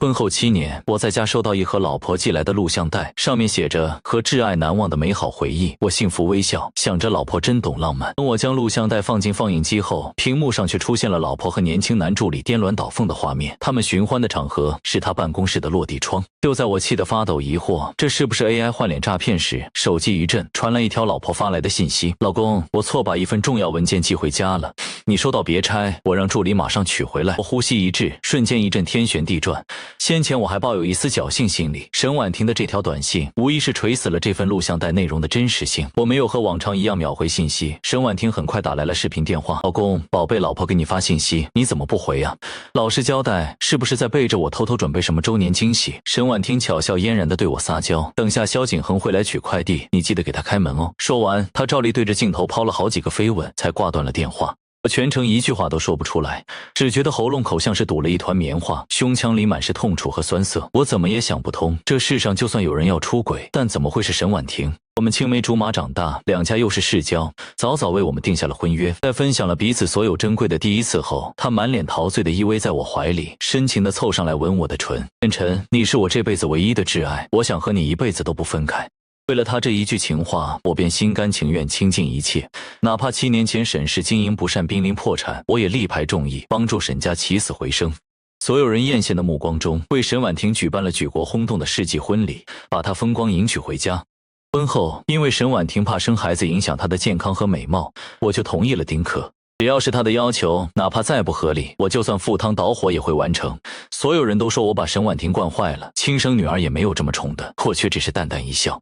婚后7年，我在家收到一盒老婆寄来的录像带，上面写着和挚爱难忘的美好回忆。我幸福微笑，想着老婆真懂浪漫。等我将录像带放进放映机后，屏幕上却出现了老婆和年轻男助理颠鸾倒凤的画面。他们寻欢的场合是他办公室的落地窗。就在我气得发抖疑惑这是不是 AI 换脸诈骗时，手机一震，传来一条老婆发来的信息：老公，我错把一份重要文件寄回家了，你收到别拆，我让助理马上取回来。我呼吸一滞，瞬间一阵天旋地转。先前我还抱有一丝侥幸心理，沈婉婷的这条短信无疑是锤死了这份录像带内容的真实性。我没有和往常一样秒回信息，沈婉婷很快打来了视频电话：老公，宝贝，老婆给你发信息，你怎么不回啊？老实交代，是不是在背着我偷偷准备什么周年惊喜？沈婉婷巧笑嫣然地对我撒娇：等下萧景恒会来取快递，你记得给他开门哦。说完，她照例对着镜头抛了好几个飞吻，才挂断了电话。我全程一句话都说不出来，只觉得喉咙口像是堵了一团棉花，胸腔里满是痛楚和酸涩。我怎么也想不通，这世上就算有人要出轨，但怎么会是沈婉婷？我们青梅竹马长大，两家又是世交，早早为我们定下了婚约。在分享了彼此所有珍贵的第一次后，她满脸陶醉地依偎在我怀里，深情地凑上来吻我的唇。晨晨，你是我这辈子唯一的挚爱，我想和你一辈子都不分开。为了他这一句情话，我便心甘情愿倾尽一切，哪怕7年前沈氏经营不善濒临破产，我也力排众议，帮助沈家起死回生。所有人艳羡的目光中，为沈婉婷举办了举国轰动的世纪婚礼，把她风光迎娶回家。婚后，因为沈婉婷怕生孩子影响她的健康和美貌，我就同意了丁克。只要是她的要求，哪怕再不合理，我就算赴汤蹈火也会完成。所有人都说我把沈婉婷惯坏了，亲生女儿也没有这么宠的，我却只是淡淡一笑。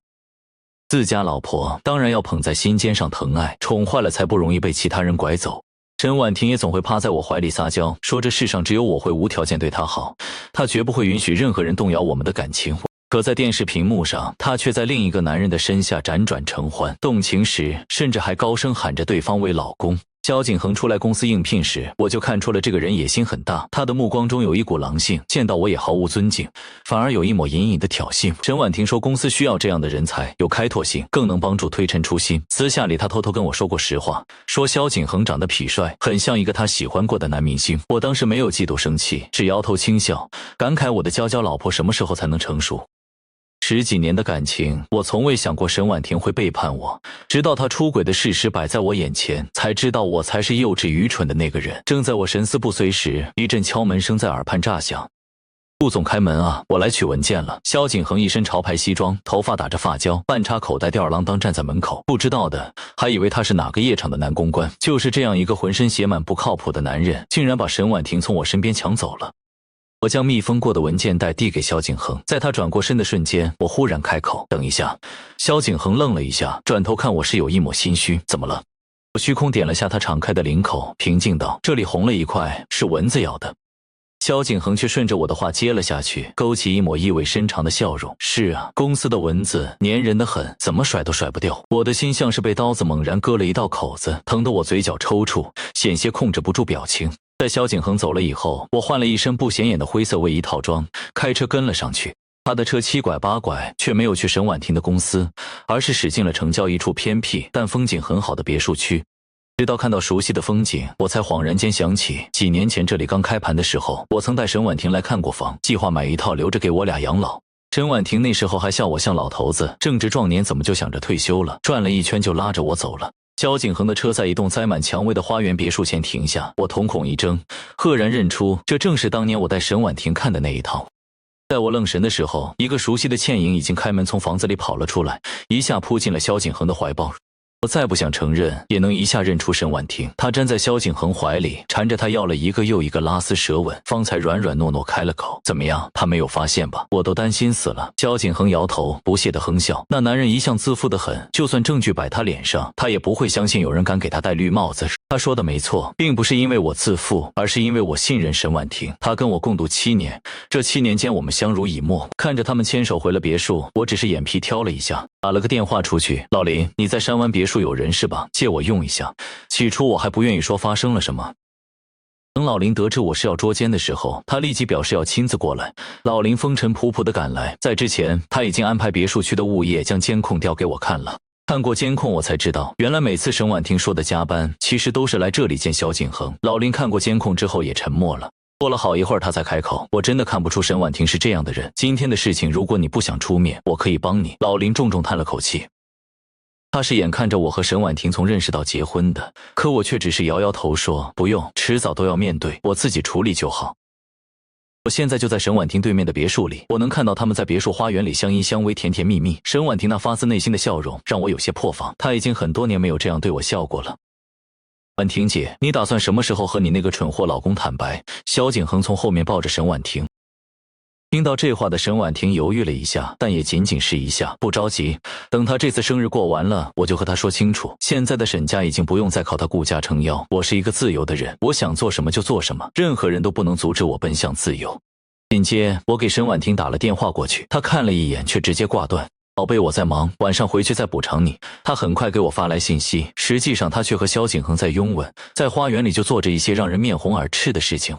自家老婆当然要捧在心尖上疼爱，宠坏了才不容易被其他人拐走。沈婉婷也总会趴在我怀里撒娇，说这世上只有我会无条件对她好，她绝不会允许任何人动摇我们的感情。可在电视屏幕上，她却在另一个男人的身下辗转成欢，动情时甚至还高声喊着对方为老公。萧景恒出来公司应聘时，我就看出了这个人野心很大，他的目光中有一股狼性，见到我也毫无尊敬，反而有一抹隐隐的挑衅。沈婉婷说公司需要这样的人才，有开拓性，更能帮助推陈出新。私下里他偷偷跟我说过实话，说萧景恒长得痞帅，很像一个他喜欢过的男明星。我当时没有嫉妒生气，只摇头轻笑，感慨我的娇娇老婆什么时候才能成熟。10几年的感情，我从未想过沈婉婷会背叛我，直到她出轨的事实摆在我眼前，才知道我才是幼稚愚蠢的那个人。正在我神思不遂时，一阵敲门声在耳畔炸响。顾总开门啊，我来取文件了。萧景恒一身潮牌西装，头发打着发胶，半插口袋吊儿郎当站在门口，不知道的还以为他是哪个夜场的男公关。就是这样一个浑身写满不靠谱的男人，竟然把沈婉婷从我身边抢走了。我将密封过的文件袋递给萧景恒，在他转过身的瞬间，我忽然开口：等一下。萧景恒愣了一下，转头看我是有一抹心虚。怎么了？我虚空点了下他敞开的领口，平静道：这里红了一块，是蚊子咬的。萧景恒却顺着我的话接了下去，勾起一抹意味深长的笑容。是啊，公司的蚊子粘人的很，怎么甩都甩不掉。我的心像是被刀子猛然割了一道口子，疼得我嘴角抽搐，险些控制不住表情。在萧景恒走了以后，我换了一身不显眼的灰色卫衣套装，开车跟了上去。他的车7拐8拐，却没有去沈婉婷的公司，而是驶进了城郊一处偏僻但风景很好的别墅区。直到看到熟悉的风景，我才恍然间想起几年前这里刚开盘的时候，我曾带沈婉婷来看过房，计划买一套留着给我俩养老。沈婉婷那时候还笑我像老头子，正值壮年怎么就想着退休了，转了一圈就拉着我走了。萧景恒的车在一栋栽满蔷薇的花园别墅前停下，我瞳孔一睁，赫然认出这正是当年我带沈婉婷看的那一套。在我愣神的时候，一个熟悉的倩影已经开门从房子里跑了出来，一下扑进了萧景恒的怀抱。我再不想承认，也能一下认出沈婉婷。她粘在萧景恒怀里，缠着他要了一个又一个拉丝舌吻，方才软软糯糯开了口：怎么样，他没有发现吧？我都担心死了。萧景恒摇头，不屑地哼笑。那男人一向自负得很，就算证据摆他脸上，他也不会相信有人敢给他戴绿帽子。他说的没错，并不是因为我自负，而是因为我信任沈婉婷。她跟我共度7年，这7年间我们相濡以沫。看着他们牵手回了别墅，我只是眼皮挑了一下，打了个电话出去：老林，你在山湾别墅有人是吧？借我用一下。起初我还不愿意说发生了什么，等老林得知我是要捉奸的时候，他立即表示要亲自过来。老林风尘仆仆地赶来，在之前他已经安排别墅区的物业将监控调给我看了。看过监控我才知道，原来每次沈婉婷说的加班其实都是来这里见萧景恒。老林看过监控之后也沉默了。过了好一会儿，他才开口：“我真的看不出沈婉婷是这样的人。今天的事情，如果你不想出面，我可以帮你。”老林重重叹了口气。他是眼看着我和沈婉婷从认识到结婚的，可我却只是摇摇头说：“不用，迟早都要面对，我自己处理就好。”我现在就在沈婉婷对面的别墅里，我能看到他们在别墅花园里相依相偎，甜甜蜜蜜。沈婉婷那发自内心的笑容让我有些破防，她已经很多年没有这样对我笑过了。婉婷姐，你打算什么时候和你那个蠢货老公坦白？萧景恒从后面抱着沈婉婷。听到这话的沈婉婷犹豫了一下，但也仅仅是一下，不着急，等她这次生日过完了，我就和她说清楚，现在的沈家已经不用再靠她顾家撑腰，我是一个自由的人，我想做什么就做什么，任何人都不能阻止我奔向自由。紧接我给沈婉婷打了电话过去，她看了一眼却直接挂断。宝贝，我在忙，晚上回去再补偿你。他很快给我发来信息，实际上他却和萧景恒在拥吻，在花园里就做着一些让人面红耳赤的事情。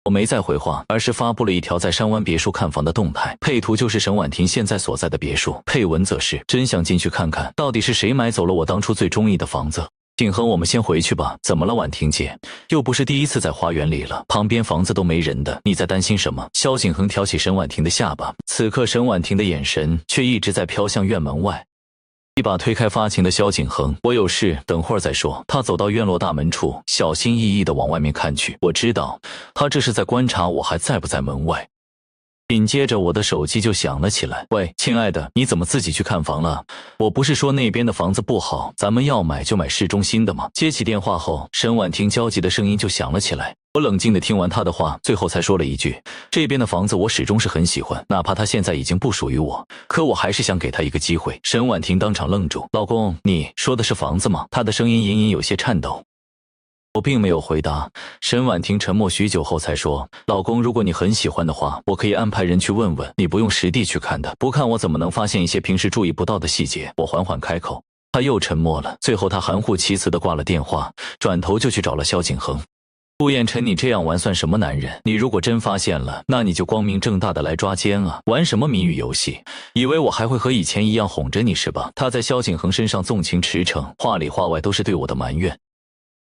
我没再回话，而是发布了一条在山湾别墅看房的动态，配图就是沈婉婷现在所在的别墅，配文则是真想进去看看，到底是谁买走了我当初最中意的房子。景恒，我们先回去吧。怎么了，婉婷姐？又不是第一次在花园里了，旁边房子都没人的，你在担心什么？萧景恒挑起沈婉婷的下巴，此刻沈婉婷的眼神却一直在飘向院门外。一把推开发情的萧景恒，我有事，等会儿再说。他走到院落大门处，小心翼翼地往外面看去，我知道他这是在观察我还在不在门外。紧接着我的手机就响了起来，喂，亲爱的，你怎么自己去看房了？我不是说那边的房子不好，咱们要买就买市中心的吗？接起电话后，沈婉婷焦急的声音就响了起来。我冷静地听完她的话，最后才说了一句，这边的房子我始终是很喜欢，哪怕它现在已经不属于我，可我还是想给他一个机会。沈婉婷当场愣住，老公，你说的是房子吗？她的声音隐隐有些颤抖。我并没有回答，沈婉婷沉默许久后才说，老公，如果你很喜欢的话，我可以安排人去问问，你不用实地去看的，不看我怎么能发现一些平时注意不到的细节。我缓缓开口，他又沉默了，最后他含糊其辞地挂了电话，转头就去找了萧景恒。顾彦辰，你这样玩算什么男人？你如果真发现了，那你就光明正大的来抓奸啊！玩什么谜语游戏？以为我还会和以前一样哄着你是吧？他在萧景恒身上纵情驰骋，话里话外都是对我的埋怨。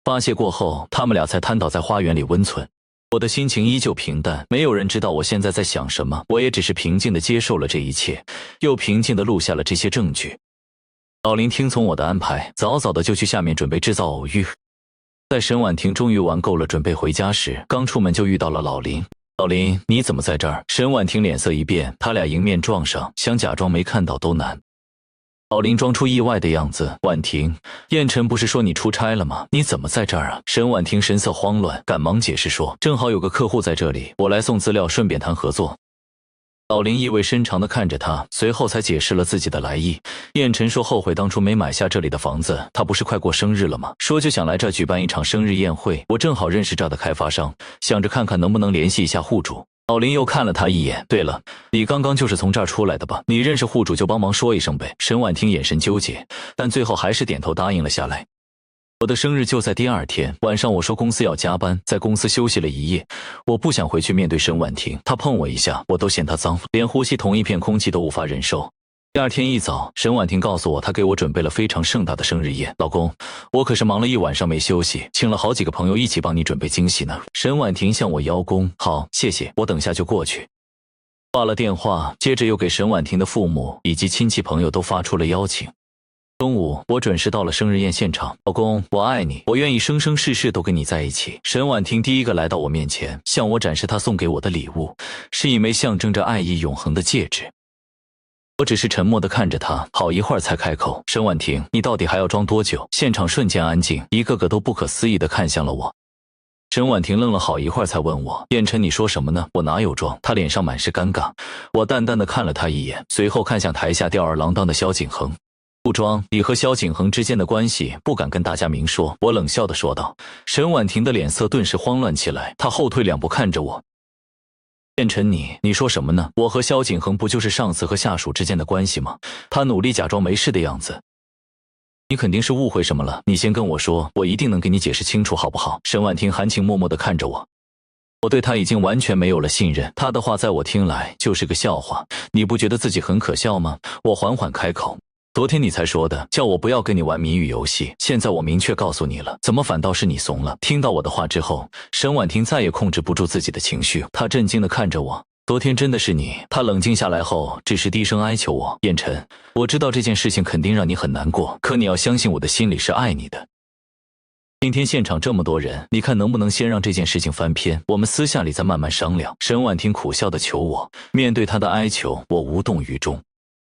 发泄过后，他们俩才瘫倒在花园里温存。我的心情依旧平淡，没有人知道我现在在想什么，我也只是平静地接受了这一切，又平静地录下了这些证据。老林听从我的安排，早早的就去下面准备制造偶遇。在沈婉婷终于玩够了准备回家时，刚出门就遇到了老林。老林，你怎么在这儿？沈婉婷脸色一变，他俩迎面撞上，想假装没看到都难。老林装出意外的样子，婉婷，燕晨不是说你出差了吗？你怎么在这儿啊？沈婉婷神色慌乱，赶忙解释说，正好有个客户在这里，我来送资料，顺便谈合作。老林意味深长地看着他，随后才解释了自己的来意。燕晨说后悔当初没买下这里的房子，他不是快过生日了吗？说就想来这举办一场生日宴会，我正好认识这的开发商，想着看看能不能联系一下户主。老林又看了他一眼，对了，你刚刚就是从这儿出来的吧？你认识户主就帮忙说一声呗。沈婉婷眼神纠结，但最后还是点头答应了下来。我的生日就在第二天晚上，我说公司要加班，在公司休息了一夜。我不想回去面对沈婉婷，她碰我一下，我都嫌她脏，连呼吸同一片空气都无法忍受。第二天一早，沈婉婷告诉我，她给我准备了非常盛大的生日宴。老公，我可是忙了一晚上没休息，请了好几个朋友一起帮你准备惊喜呢。沈婉婷向我邀功，好，谢谢，我等下就过去。挂了电话，接着又给沈婉婷的父母以及亲戚朋友都发出了邀请。中午，我准时到了生日宴现场。老公，我爱你，我愿意生生世世都跟你在一起。沈婉婷第一个来到我面前，向我展示她送给我的礼物，是一枚象征着爱意永恒的戒指。我只是沉默地看着她，好一会儿才开口，沈婉婷，你到底还要装多久？现场瞬间安静，一个个都不可思议地看向了我。沈婉婷愣了好一会儿才问我，燕晨，你说什么呢？我哪有装？她脸上满是尴尬。我淡淡地看了她一眼，随后看向台下吊儿郎当的萧景恒。不装，你和萧景恒之间的关系不敢跟大家明说，我冷笑地说道。沈婉婷的脸色顿时慌乱起来，她后退两步看着我。燕晨，你说什么呢？我和萧景恒不就是上司和下属之间的关系吗？他努力假装没事的样子。你肯定是误会什么了，你先跟我说，我一定能给你解释清楚，好不好？沈婉婷含情脉脉地看着我。我对他已经完全没有了信任，他的话在我听来就是个笑话，你不觉得自己很可笑吗？我缓缓开口，昨天你才说的，叫我不要跟你玩谜语游戏，现在我明确告诉你了，怎么反倒是你怂了？听到我的话之后，沈婉婷再也控制不住自己的情绪，她震惊地看着我。昨天真的是你？她冷静下来后，只是低声哀求我：燕晨，我知道这件事情肯定让你很难过，可你要相信我的心里是爱你的。今天现场这么多人，你看能不能先让这件事情翻篇，我们私下里再慢慢商量。沈婉婷苦笑地求我，面对她的哀求，我无动于衷。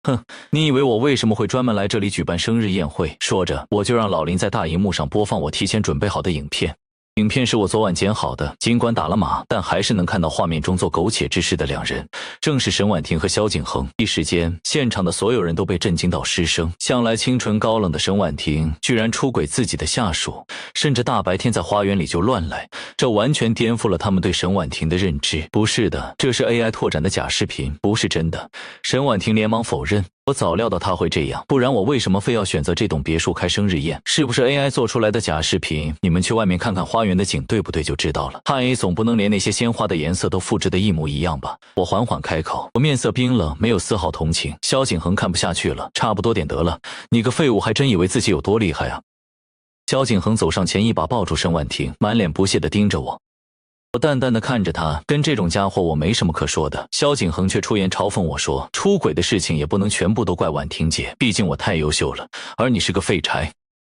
哼，你以为我为什么会专门来这里举办生日宴会？说着，我就让老林在大荧幕上播放我提前准备好的影片。影片是我昨晚剪好的，尽管打了码，但还是能看到画面中做苟且之事的两人，正是沈婉婷和萧景恒。一时间，现场的所有人都被震惊到失声。向来清纯高冷的沈婉婷，居然出轨自己的下属，甚至大白天在花园里就乱来，这完全颠覆了他们对沈婉婷的认知。不是的，这是 AI 拓展的假视频，不是真的。沈婉婷连忙否认。我早料到他会这样，不然我为什么非要选择这栋别墅开生日宴？是不是 AI 做出来的假视频？你们去外面看看花园的景，对不对就知道了。AI 总不能连那些鲜花的颜色都复制的一模一样吧？我缓缓开口，我面色冰冷，没有丝毫同情。萧景恒看不下去了，差不多点得了，你个废物还真以为自己有多厉害啊！萧景恒走上前，一把抱住沈婉婷，满脸不屑地盯着我。我淡淡的看着他，跟这种家伙我没什么可说的。萧景恒却出言嘲讽我说，出轨的事情也不能全部都怪婉婷姐，毕竟我太优秀了，而你是个废柴，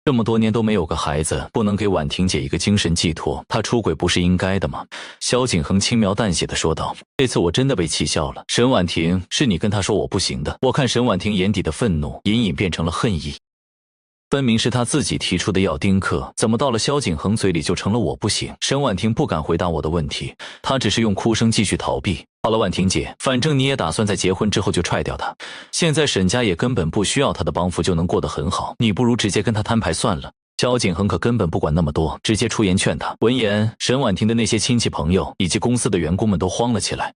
这么多年都没有个孩子，不能给婉婷姐一个精神寄托，她出轨不是应该的吗？萧景恒轻描淡写的说道。这次我真的被气笑了，沈婉婷，是你跟她说我不行的。我看沈婉婷眼底的愤怒隐隐变成了恨意。分明是他自己提出的要丁克，怎么到了萧景恒嘴里就成了我不行？沈婉婷不敢回答我的问题，她只是用哭声继续逃避。好了，婉婷姐，反正你也打算在结婚之后就踹掉他，现在沈家也根本不需要他的帮扶就能过得很好，你不如直接跟他摊牌算了。萧景恒可根本不管那么多，直接出言劝他。闻言，沈婉婷的那些亲戚朋友以及公司的员工们都慌了起来。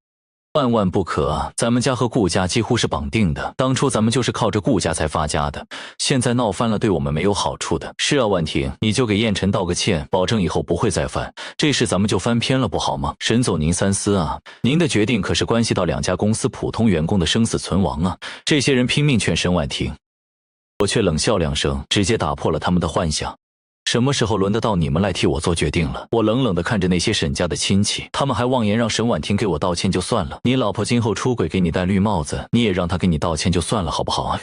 万万不可！咱们家和顾家几乎是绑定的，当初咱们就是靠着顾家才发家的，现在闹翻了，对我们没有好处的。是啊，婉婷，你就给燕晨道个歉，保证以后不会再犯，这事咱们就翻篇了，不好吗？沈总，您三思啊！您的决定可是关系到两家公司普通员工的生死存亡啊！这些人拼命劝沈婉婷，我却冷笑两声，直接打破了他们的幻想。什么时候轮得到你们来替我做决定了？我冷冷地看着那些沈家的亲戚，他们还妄言让沈婉婷给我道歉就算了，你老婆今后出轨给你戴绿帽子，你也让她给你道歉就算了，好不好啊？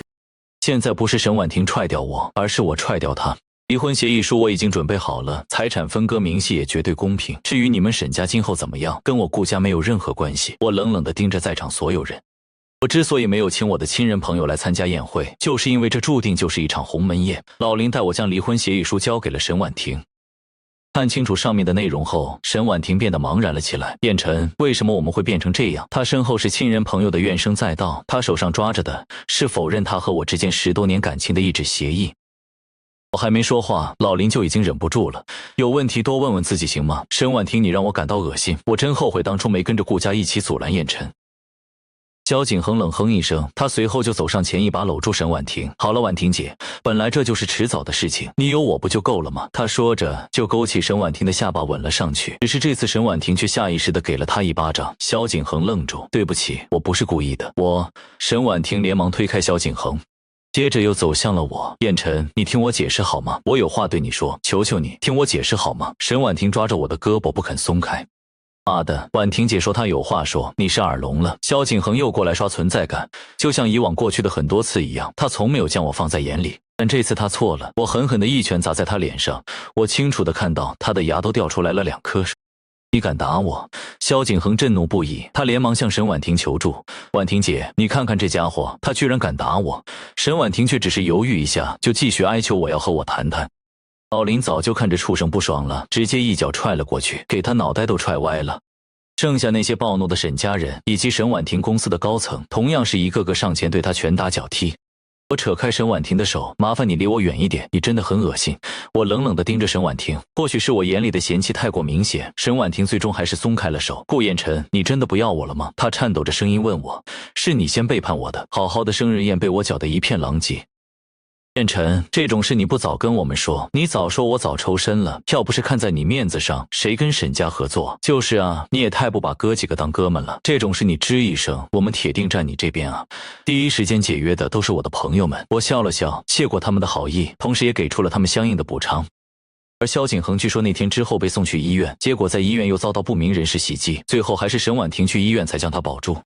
现在不是沈婉婷踹掉我，而是我踹掉她。离婚协议书我已经准备好了，财产分割明细也绝对公平。至于你们沈家今后怎么样，跟我顾家没有任何关系。我冷冷地盯着在场所有人。我之所以没有请我的亲人朋友来参加宴会，就是因为这注定就是一场鸿门宴。老林带我将离婚协议书交给了沈婉婷。看清楚上面的内容后，沈婉婷变得茫然了起来。燕晨，为什么我们会变成这样？他身后是亲人朋友的怨声载道，他手上抓着的是否认他和我之间10多年感情的一纸协议。我还没说话，老林就已经忍不住了。有问题多问问自己行吗？沈婉婷，你让我感到恶心，我真后悔当初没跟着顾家一起阻拦燕晨。萧景恒冷哼一声，他随后就走上前，一把搂住沈婉婷。好了，婉婷姐，本来这就是迟早的事情，你有我不就够了吗？他说着就勾起沈婉婷的下巴吻了上去，只是这次沈婉婷却下意识地给了他一巴掌。萧景恒愣住，对不起，我不是故意的。沈婉婷连忙推开萧景恒，接着又走向了我。燕晨，你听我解释好吗？我有话对你说，求求你听我解释好吗？沈婉婷抓着我的胳膊不肯松开。妈的，婉婷姐说她有话说，你是耳聋了。萧景恒又过来刷存在感，就像以往过去的很多次一样，他从没有将我放在眼里，但这次他错了。我狠狠的一拳砸在他脸上，我清楚的看到他的牙都掉出来了2颗。你敢打我？萧景恒震怒不已，他连忙向沈婉婷求助。婉婷姐，你看看这家伙，他居然敢打我。沈婉婷却只是犹豫一下，就继续哀求我要和我谈谈。老林早就看着畜生不爽了，直接一脚踹了过去，给他脑袋都踹歪了。剩下那些暴怒的沈家人以及沈婉婷公司的高层，同样是一个个上前对他拳打脚踢。我扯开沈婉婷的手，麻烦你离我远一点，你真的很恶心。我冷冷地盯着沈婉婷，或许是我眼里的嫌弃太过明显，沈婉婷最终还是松开了手。顾燕晨，你真的不要我了吗？她颤抖着声音问我。是你先背叛我的，好好的生日宴被我搅得一片狼藉。燕晨，这种事你不早跟我们说，你早说我早抽身了。要不是看在你面子上，谁跟沈家合作？就是啊，你也太不把哥几个当哥们了。这种事你吱一声，我们铁定站你这边啊。第一时间解约的都是我的朋友们。我笑了笑，谢过他们的好意，同时也给出了他们相应的补偿。而萧景恒据说那天之后被送去医院，结果在医院又遭到不明人士袭击，最后还是沈婉婷去医院才将他保住。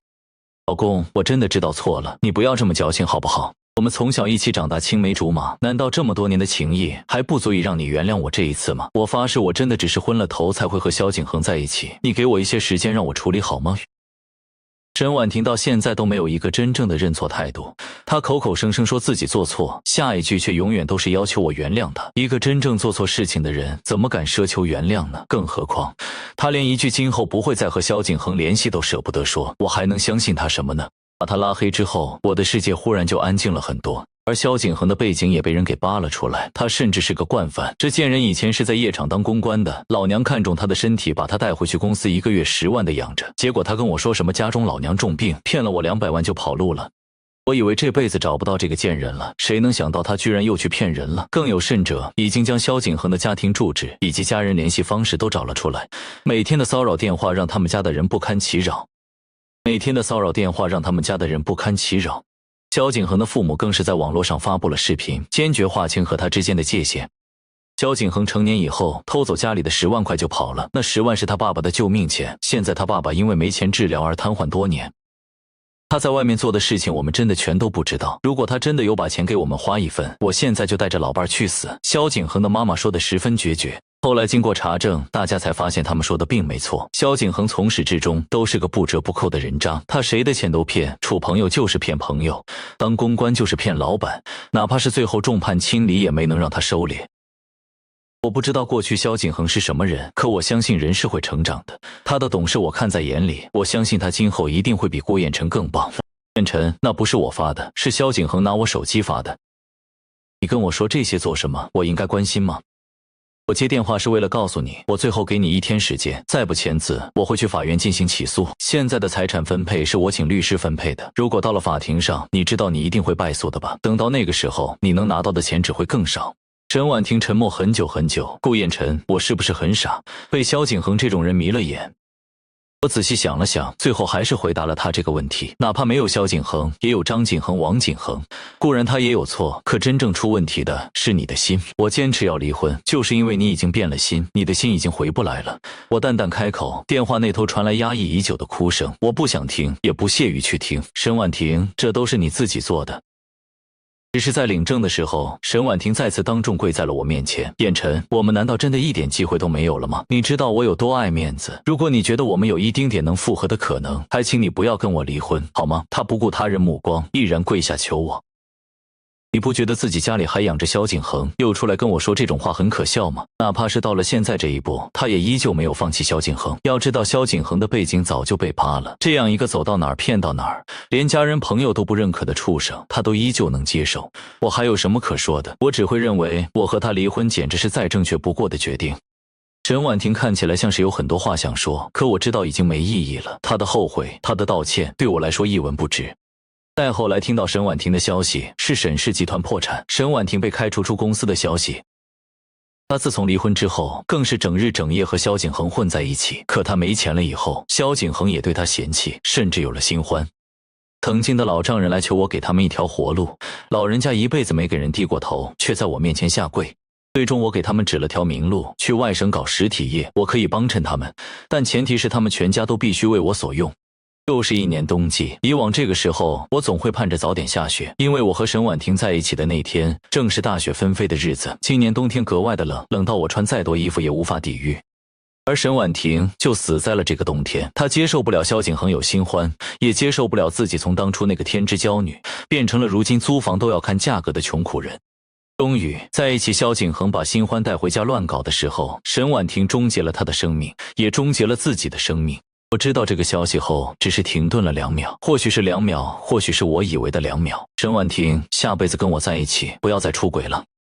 老公，我真的知道错了，你不要这么矫情好不好？我们从小一起长大，青梅竹马，难道这么多年的情谊还不足以让你原谅我这一次吗？我发誓，我真的只是昏了头才会和萧景恒在一起，你给我一些时间让我处理好吗？沈婉婷到现在都没有一个真正的认错态度，她口口声声说自己做错，下一句却永远都是要求我原谅她。一个真正做错事情的人怎么敢奢求原谅呢？更何况她连一句今后不会再和萧景恒联系都舍不得说，我还能相信她什么呢？把他拉黑之后，我的世界忽然就安静了很多，而萧景恒的背景也被人给扒了出来，他甚至是个惯犯。这贱人以前是在夜场当公关的，老娘看中他的身体，把他带回去公司1个月10万的养着，结果他跟我说什么家中老娘重病，骗了我200万就跑路了。我以为这辈子找不到这个贱人了，谁能想到他居然又去骗人了。更有甚者，已经将萧景恒的家庭住址以及家人联系方式都找了出来，每天的骚扰电话让他们家的人不堪其扰。萧景恒的父母更是在网络上发布了视频，坚决划清和他之间的界限。萧景恒成年以后偷走家里的10万块就跑了，那10万是他爸爸的救命钱，现在他爸爸因为没钱治疗而瘫痪多年。他在外面做的事情我们真的全都不知道，如果他真的有把钱给我们花一分，我现在就带着老伴去死。萧景恒的妈妈说的十分决绝，后来经过查证，大家才发现他们说的并没错。萧景恒从始至终都是个不折不扣的人渣，他谁的钱都骗，处朋友就是骗朋友，当公关就是骗老板，哪怕是最后众叛亲离也没能让他收敛。我不知道过去萧景恒是什么人，可我相信人是会成长的，他的懂事我看在眼里，我相信他今后一定会比郭彦辰更棒。彦辰，那不是我发的，是萧景恒拿我手机发的。你跟我说这些做什么？我应该关心吗？我接电话是为了告诉你，我最后给你1天时间，再不签字，我会去法院进行起诉。现在的财产分配是我请律师分配的，如果到了法庭上，你知道你一定会败诉的吧？等到那个时候，你能拿到的钱只会更少。沈婉婷沉默很久很久，顾彦辰，我是不是很傻，被萧景恒这种人迷了眼？我仔细想了想，最后还是回答了他这个问题。哪怕没有萧景恒，也有张景恒、王景恒，固然他也有错，可真正出问题的是你的心。我坚持要离婚，就是因为你已经变了心，你的心已经回不来了。我淡淡开口，电话那头传来压抑已久的哭声，我不想听，也不屑于去听。沈婉婷，这都是你自己做的。只是在领证的时候，沈婉婷再次当众跪在了我面前。彦辰，我们难道真的一点机会都没有了吗？你知道我有多爱面子，如果你觉得我们有一丁点能复合的可能，还请你不要跟我离婚，好吗？他不顾他人目光，毅然跪下求我。你不觉得自己家里还养着萧景恒，又出来跟我说这种话很可笑吗？哪怕是到了现在这一步，他也依旧没有放弃萧景恒。要知道萧景恒的背景早就被扒了，这样一个走到哪儿骗到哪儿，连家人朋友都不认可的畜生，他都依旧能接受。我还有什么可说的？我只会认为我和他离婚简直是再正确不过的决定。沈婉婷看起来像是有很多话想说，可我知道已经没意义了。她的后悔，她的道歉，对我来说一文不值。再后来听到沈婉婷的消息是沈氏集团破产，沈婉婷被开除出公司的消息。她自从离婚之后，更是整日整夜和萧景恒混在一起。可她没钱了以后，萧景恒也对她嫌弃，甚至有了新欢。曾经的老丈人来求我给他们一条活路，老人家一辈子没给人低过头，却在我面前下跪。最终我给他们指了条明路，去外省搞实体业，我可以帮衬他们，但前提是他们全家都必须为我所用。又是一年冬季，以往这个时候我总会盼着早点下雪，因为我和沈婉婷在一起的那天正是大雪纷飞的日子。今年冬天格外的冷，冷到我穿再多衣服也无法抵御。而沈婉婷就死在了这个冬天，她接受不了萧景恒有新欢，也接受不了自己从当初那个天之娇女变成了如今租房都要看价格的穷苦人。终于在一起，萧景恒把新欢带回家乱搞的时候，沈婉婷终结了他的生命，也终结了自己的生命。我知道这个消息后，只是停顿了2秒，或许是2秒，或许是我以为的2秒。沈婉婷，下辈子跟我在一起，不要再出轨了。